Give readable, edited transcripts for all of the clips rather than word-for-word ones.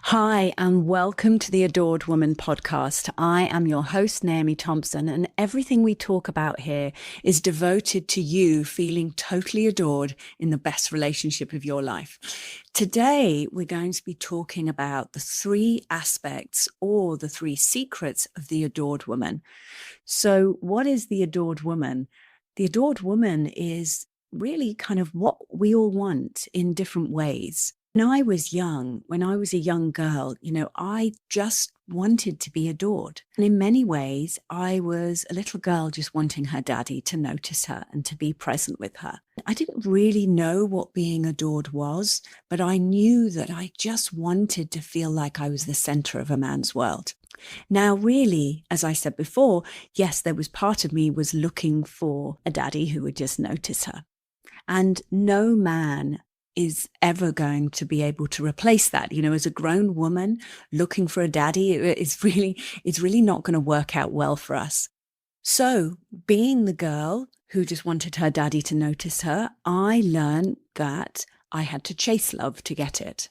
Hi, and welcome to the Adored Woman podcast. I am your host, Naomie Thompson, and everything we talk about here is devoted to you feeling totally adored in the best relationship of your life. Today, we're going to be talking about the three aspects or the three secrets of the adored woman. So, what is the adored woman? The adored woman is really kind of what we all want in different ways. When I was a young girl, I just wanted to be adored. And in many ways, I was a little girl just wanting her daddy to notice her and to be present with her. I didn't really know what being adored was, but I knew that I just wanted to feel like I was the center of a man's world. Now, really, as I said before, yes, there was part of me was looking for a daddy who would just notice her. And no man is ever going to be able to replace that. As a grown woman looking for a daddy, it's really not going to work out well for us. So being the girl who just wanted her daddy to notice her, I learned that I had to chase love to get it.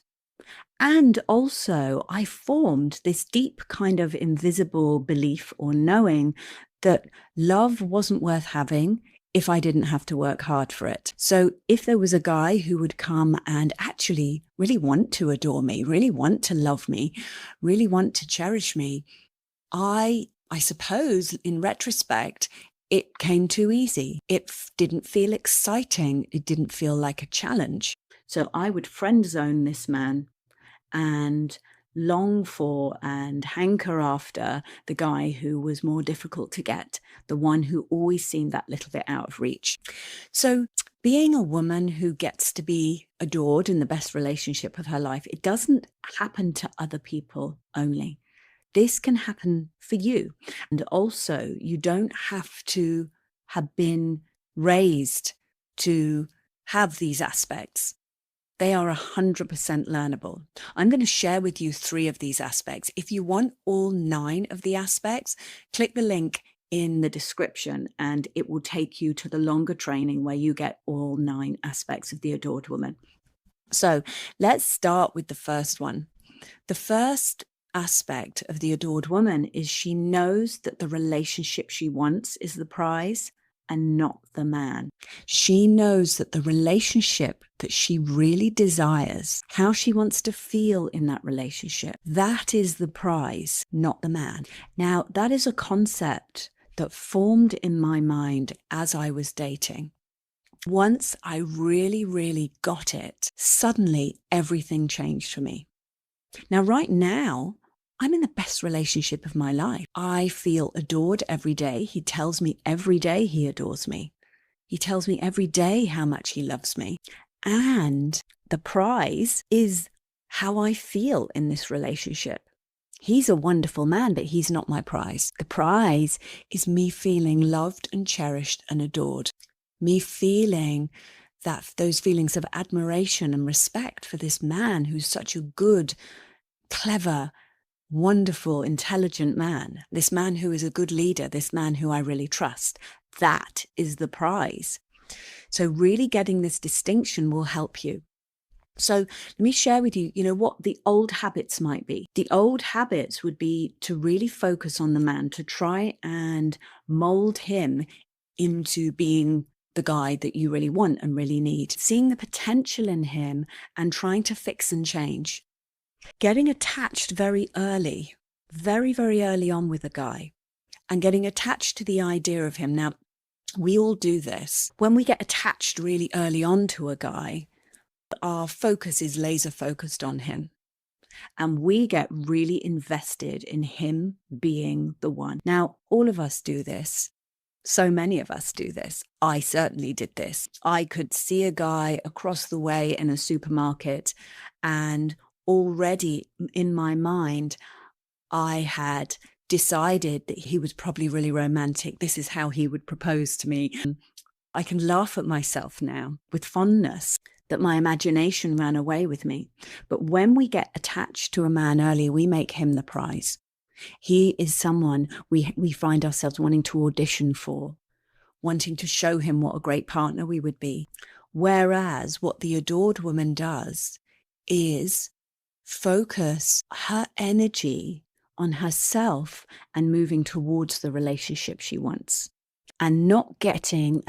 And also I formed this deep kind of invisible belief or knowing that love wasn't worth having if I didn't have to work hard for it. So if there was a guy who would come and actually really want to adore me, really want to love me, really want to cherish me, I suppose in retrospect, it came too easy. It didn't feel exciting. It didn't feel like a challenge. So I would friend zone this man and long for and hanker after the guy who was more difficult to get, the one who always seemed that little bit out of reach. So being a woman who gets to be adored in the best relationship of her life, it doesn't happen to other people only. This can happen for you. And also, you don't have to have been raised to have these aspects. They are 100% learnable. I'm going to share with you 3 of these aspects. If you want all 9 of the aspects, click the link in the description and it will take you to the longer training where you get all 9 aspects of the adored woman. So let's start with the first one. The first aspect of the adored woman is she knows that the relationship she wants is the prize and not the man. She knows that the relationship that she really desires, how she wants to feel in that relationship, that is the prize, not the man. Now, that is a concept that formed in my mind as I was dating. Once I really, really got it, suddenly everything changed for me. Now, right now, I'm in the best relationship of my life. I feel adored every day. He tells me every day he adores me. He tells me every day how much he loves me. And the prize is how I feel in this relationship. He's a wonderful man, but he's not my prize. The prize is me feeling loved and cherished and adored. Me feeling those feelings of admiration and respect for this man who's such a good, clever, wonderful, intelligent man, this man who is a good leader, this man who I really trust. That is the prize. So really getting this distinction will help you. So let me share with you, what the old habits might be. The old habits would be to really focus on the man, to try and mold him into being the guy that you really want and really need. Seeing the potential in him and trying to fix and change. Getting attached very early, very, very early on with a guy and getting attached to the idea of him. Now, we all do this. When we get attached really early on to a guy, our focus is laser focused on him. And we get really invested in him being the one. Now, all of us do this. So many of us do this. I certainly did this. I could see a guy across the way in a supermarket and already in my mind, I had decided that he was probably really romantic. This is how he would propose to me. I can laugh at myself now with fondness that my imagination ran away with me. But when we get attached to a man early, we make him the prize. He is someone we find ourselves wanting to audition for, wanting to show him what a great partner we would be. Whereas what the adored woman does is focus her energy on herself and moving towards the relationship she wants, and not getting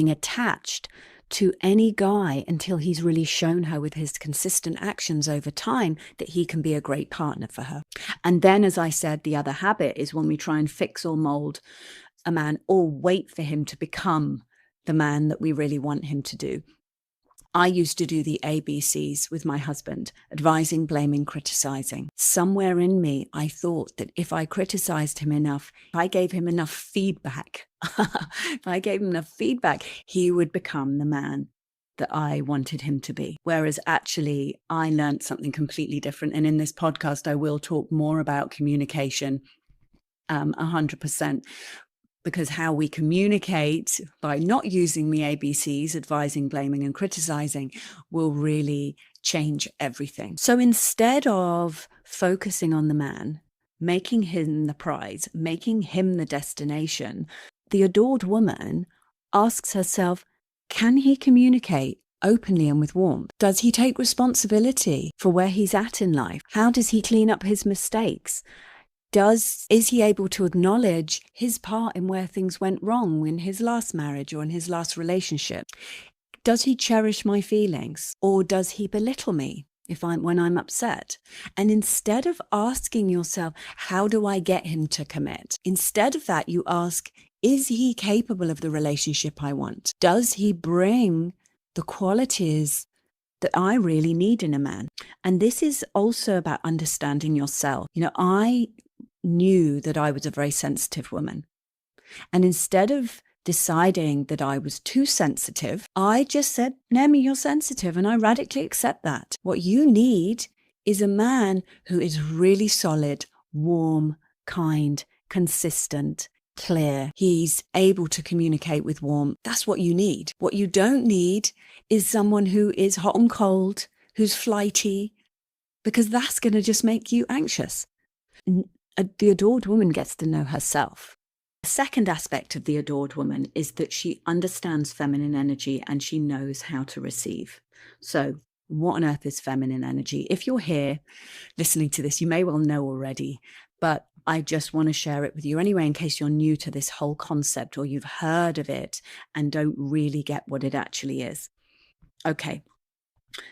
attached to any guy until he's really shown her with his consistent actions over time that he can be a great partner for her. And then, as I said, the other habit is when we try and fix or mold a man or wait for him to become the man that we really want him to do. I used to do the ABCs with my husband: advising, blaming, criticizing. Somewhere in me, I thought that if I criticized him enough, if I gave him enough feedback, he would become the man that I wanted him to be. Whereas actually, I learned something completely different. And in this podcast, I will talk more about communication, 100%. Because how we communicate by not using the ABCs, advising, blaming, and criticizing, will really change everything. So instead of focusing on the man, making him the prize, making him the destination, the adored woman asks herself, can he communicate openly and with warmth? Does he take responsibility for where he's at in life? How does he clean up his mistakes? Is he able to acknowledge his part in where things went wrong in his last marriage or in his last relationship? Does he cherish my feelings, or does he belittle me when I'm upset? And instead of asking yourself, how do I get him to commit? Instead of that, you ask, is he capable of the relationship I want? Does he bring the qualities that I really need in a man? And this is also about understanding yourself. I knew that I was a very sensitive woman. And instead of deciding that I was too sensitive, I just said, Naomie, you're sensitive. And I radically accept that. What you need is a man who is really solid, warm, kind, consistent, clear. He's able to communicate with warmth. That's what you need. What you don't need is someone who is hot and cold, who's flighty, because that's going to just make you anxious. The adored woman gets to know herself. The second aspect of the adored woman is that she understands feminine energy and she knows how to receive. So what on earth is feminine energy? If you're here listening to this, you may well know already, but I just want to share it with you anyway, in case you're new to this whole concept or you've heard of it and don't really get what it actually is. Okay.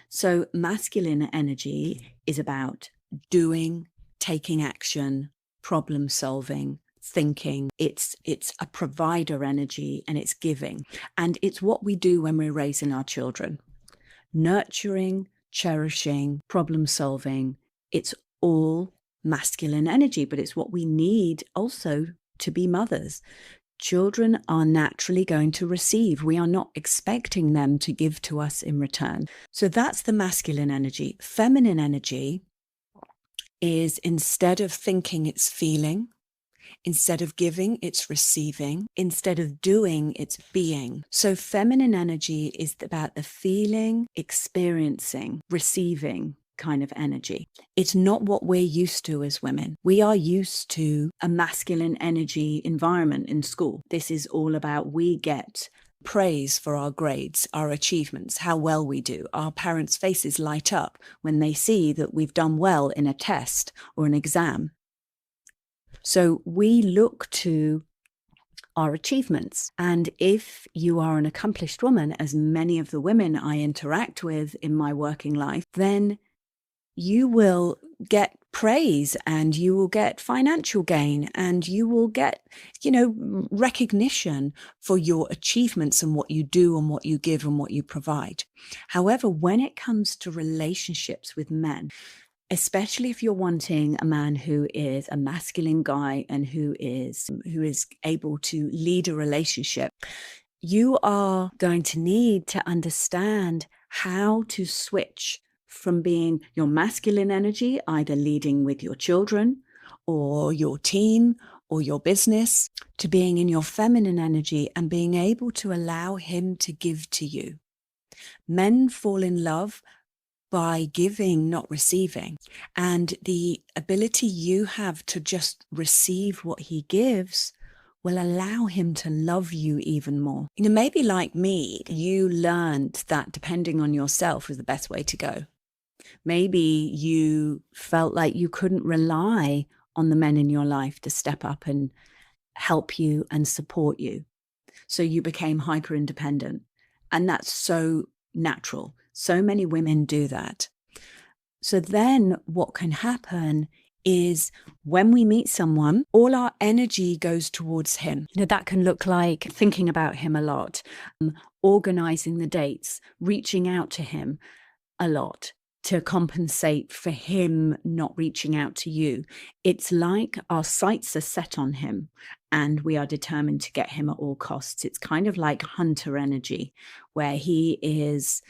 So masculine energy is about doing, taking action, problem solving, thinking. It's a provider energy, and it's giving. And it's what we do when we're raising our children. Nurturing, cherishing, problem solving. It's all masculine energy, but it's what we need also to be mothers. Children are naturally going to receive. We are not expecting them to give to us in return. So that's the masculine energy. Feminine energy is, instead of thinking, it's feeling. Instead of giving, it's receiving. Instead of doing, it's being. So feminine energy is about the feeling, experiencing, receiving kind of energy. It's not what we're used to as women. We are used to a masculine energy environment in school. This is all about, we get praise for our grades, our achievements, how well we do. Our parents' faces light up when they see that we've done well in a test or an exam. So we look to our achievements. And if you are an accomplished woman, as many of the women I interact with in my working life, then you will get praise and you will get financial gain and you will get, recognition for your achievements and what you do and what you give and what you provide. However, when it comes to relationships with men, especially if you're wanting a man who is a masculine guy and who is able to lead a relationship, you are going to need to understand how to switch from being your masculine energy, either leading with your children or your team or your business, to being in your feminine energy and being able to allow him to give to you. Men fall in love by giving, not receiving. And the ability you have to just receive what he gives will allow him to love you even more. Maybe like me, you learned that depending on yourself is the best way to go. Maybe you felt like you couldn't rely on the men in your life to step up and help you and support you. So you became hyper independent. And that's so natural. So many women do that. So then what can happen is when we meet someone, all our energy goes towards him. That can look like thinking about him a lot, organizing the dates, reaching out to him a lot to compensate for him not reaching out to you. It's like our sights are set on him and we are determined to get him at all costs. It's kind of like hunter energy, where he is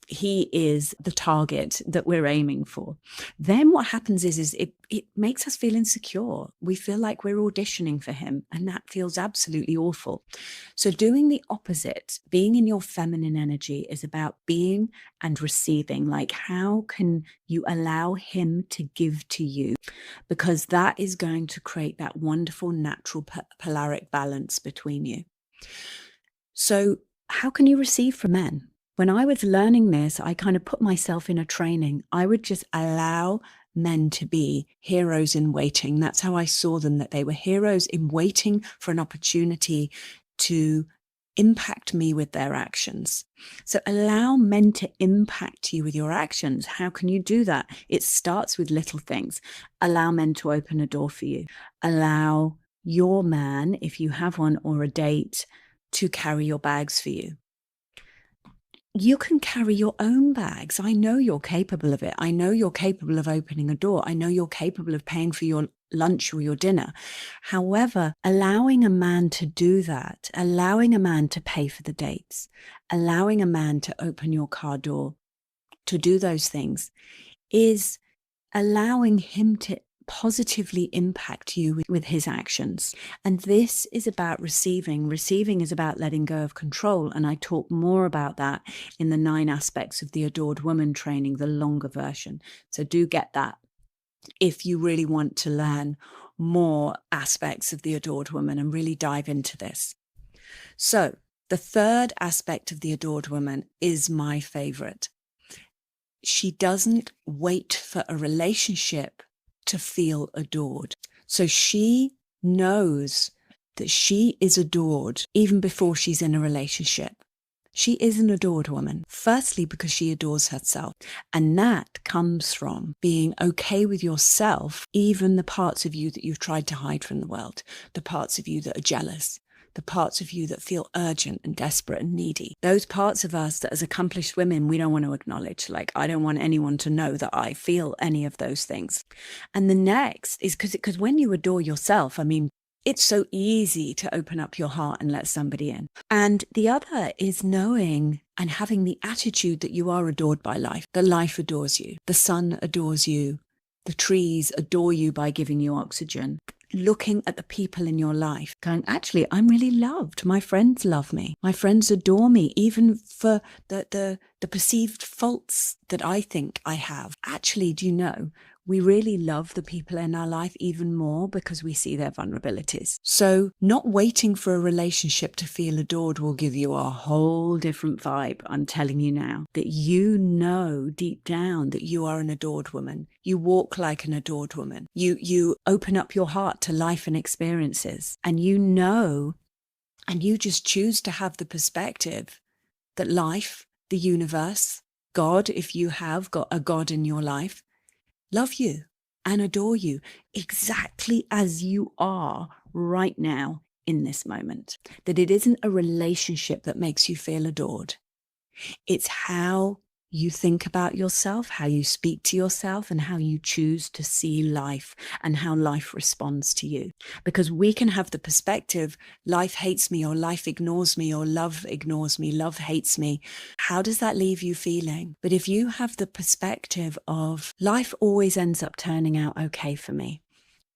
the target that we're aiming for. Then what happens is it makes us feel insecure. We feel like we're auditioning for him, and that feels absolutely awful. So doing the opposite, being in your feminine energy, is about being and receiving. Like, how can you allow him to give to you? Because that is going to create that wonderful natural polaric balance between you. So how can you receive from men? When I was learning this, I kind of put myself in a training. I would just allow men to be heroes in waiting. That's how I saw them, that they were heroes in waiting for an opportunity to impact me with their actions. So allow men to impact you with your actions. How can you do that? It starts with little things. Allow men to open a door for you. Allow your man, if you have one or a date, to carry your bags for you. You can carry your own bags. I know you're capable of it. I know you're capable of opening a door. I know you're capable of paying for your lunch or your dinner. However, allowing a man to do that, allowing a man to pay for the dates, allowing a man to open your car door, to do those things, is allowing him to positively impact you with his actions. And this is about receiving. Receiving is about letting go of control. And I talk more about that in the 9 aspects of the Adored Woman training, the longer version. So do get that if you really want to learn more aspects of the Adored Woman and really dive into this. So the third aspect of the Adored Woman is my favorite. She doesn't wait for a relationship to feel adored. So she knows that she is adored even before she's in a relationship. She is an adored woman, firstly because she adores herself. And that comes from being okay with yourself, even the parts of you that you've tried to hide from the world, the parts of you that are jealous, the parts of you that feel urgent and desperate and needy. Those parts of us that as accomplished women, we don't want to acknowledge. Like, I don't want anyone to know that I feel any of those things. And the next is because when you adore yourself, I mean, it's so easy to open up your heart and let somebody in. And the other is knowing and having the attitude that you are adored by life, that life adores you. The sun adores you. The trees adore you by giving you oxygen. Looking at the people in your life, going, actually, I'm really loved. My friends love me. My friends adore me, even for the perceived faults that I think I have. Actually, do you know, we really love the people in our life even more because we see their vulnerabilities. So not waiting for a relationship to feel adored will give you a whole different vibe. I'm telling you now that you know deep down that you are an adored woman. You walk like an adored woman. You open up your heart to life and experiences, and you know, and you just choose to have the perspective that life, the universe, God, if you have got a God in your life, love you and adore you exactly as you are right now in this moment. That it isn't a relationship that makes you feel adored. It's how you think about yourself, how you speak to yourself, and how you choose to see life and how life responds to you. Because we can have the perspective, life hates me, or life ignores me, or love ignores me, love hates me. How does that leave you feeling? But if you have the perspective of life always ends up turning out okay for me.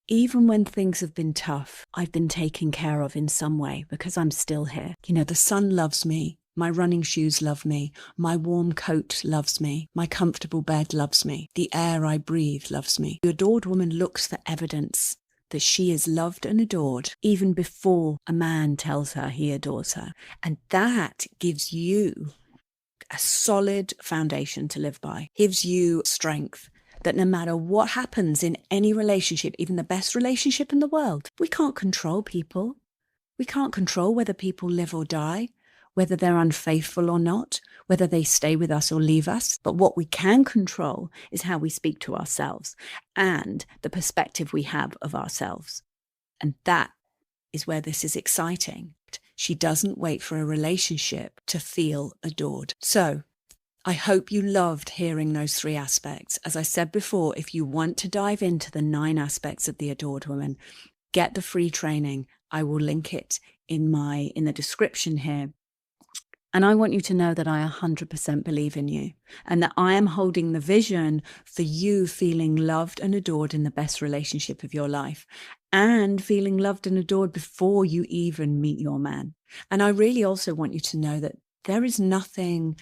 Even when things have been tough, I've been taken care of in some way because I'm still here. You know, the sun loves me. My running shoes love me. My warm coat loves me. My comfortable bed loves me. The air I breathe loves me. The adored woman looks for evidence that she is loved and adored even before a man tells her he adores her. And that gives you a solid foundation to live by, gives you strength that no matter what happens in any relationship, even the best relationship in the world, we can't control people. We can't control whether people live or die, whether they're unfaithful or not, whether they stay with us or leave us. But what we can control is how we speak to ourselves and the perspective we have of ourselves. And that is where this is exciting. She doesn't wait for a relationship to feel adored. So I hope you loved hearing those 3 aspects. As I said before, if you want to dive into the 9 aspects of the adored woman, get the free training. I will link it in the description here. And I want you to know that I 100% believe in you and that I am holding the vision for you feeling loved and adored in the best relationship of your life and feeling loved and adored before you even meet your man. And I really also want you to know that there is nothing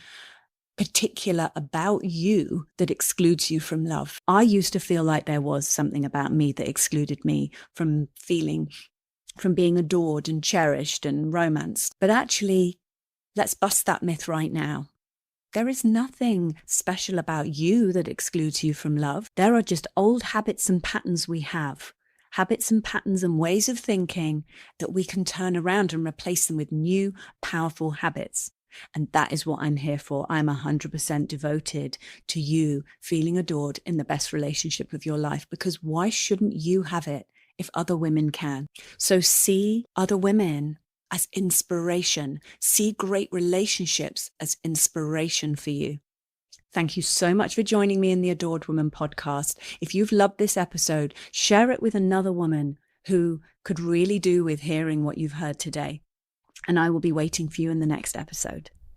particular about you that excludes you from love. I used to feel like there was something about me that excluded me from being adored and cherished and romanced. But actually, let's bust that myth right now. There is nothing special about you that excludes you from love. There are just old habits and patterns we have. Habits and patterns and ways of thinking that we can turn around and replace them with new, powerful habits. And that is what I'm here for. I'm 100% devoted to you feeling adored in the best relationship of your life, because why shouldn't you have it if other women can? So see other women as inspiration. See great relationships as inspiration for you. Thank you so much for joining me in the Adored Woman podcast. If you've loved this episode, share it with another woman who could really do with hearing what you've heard today. And I will be waiting for you in the next episode.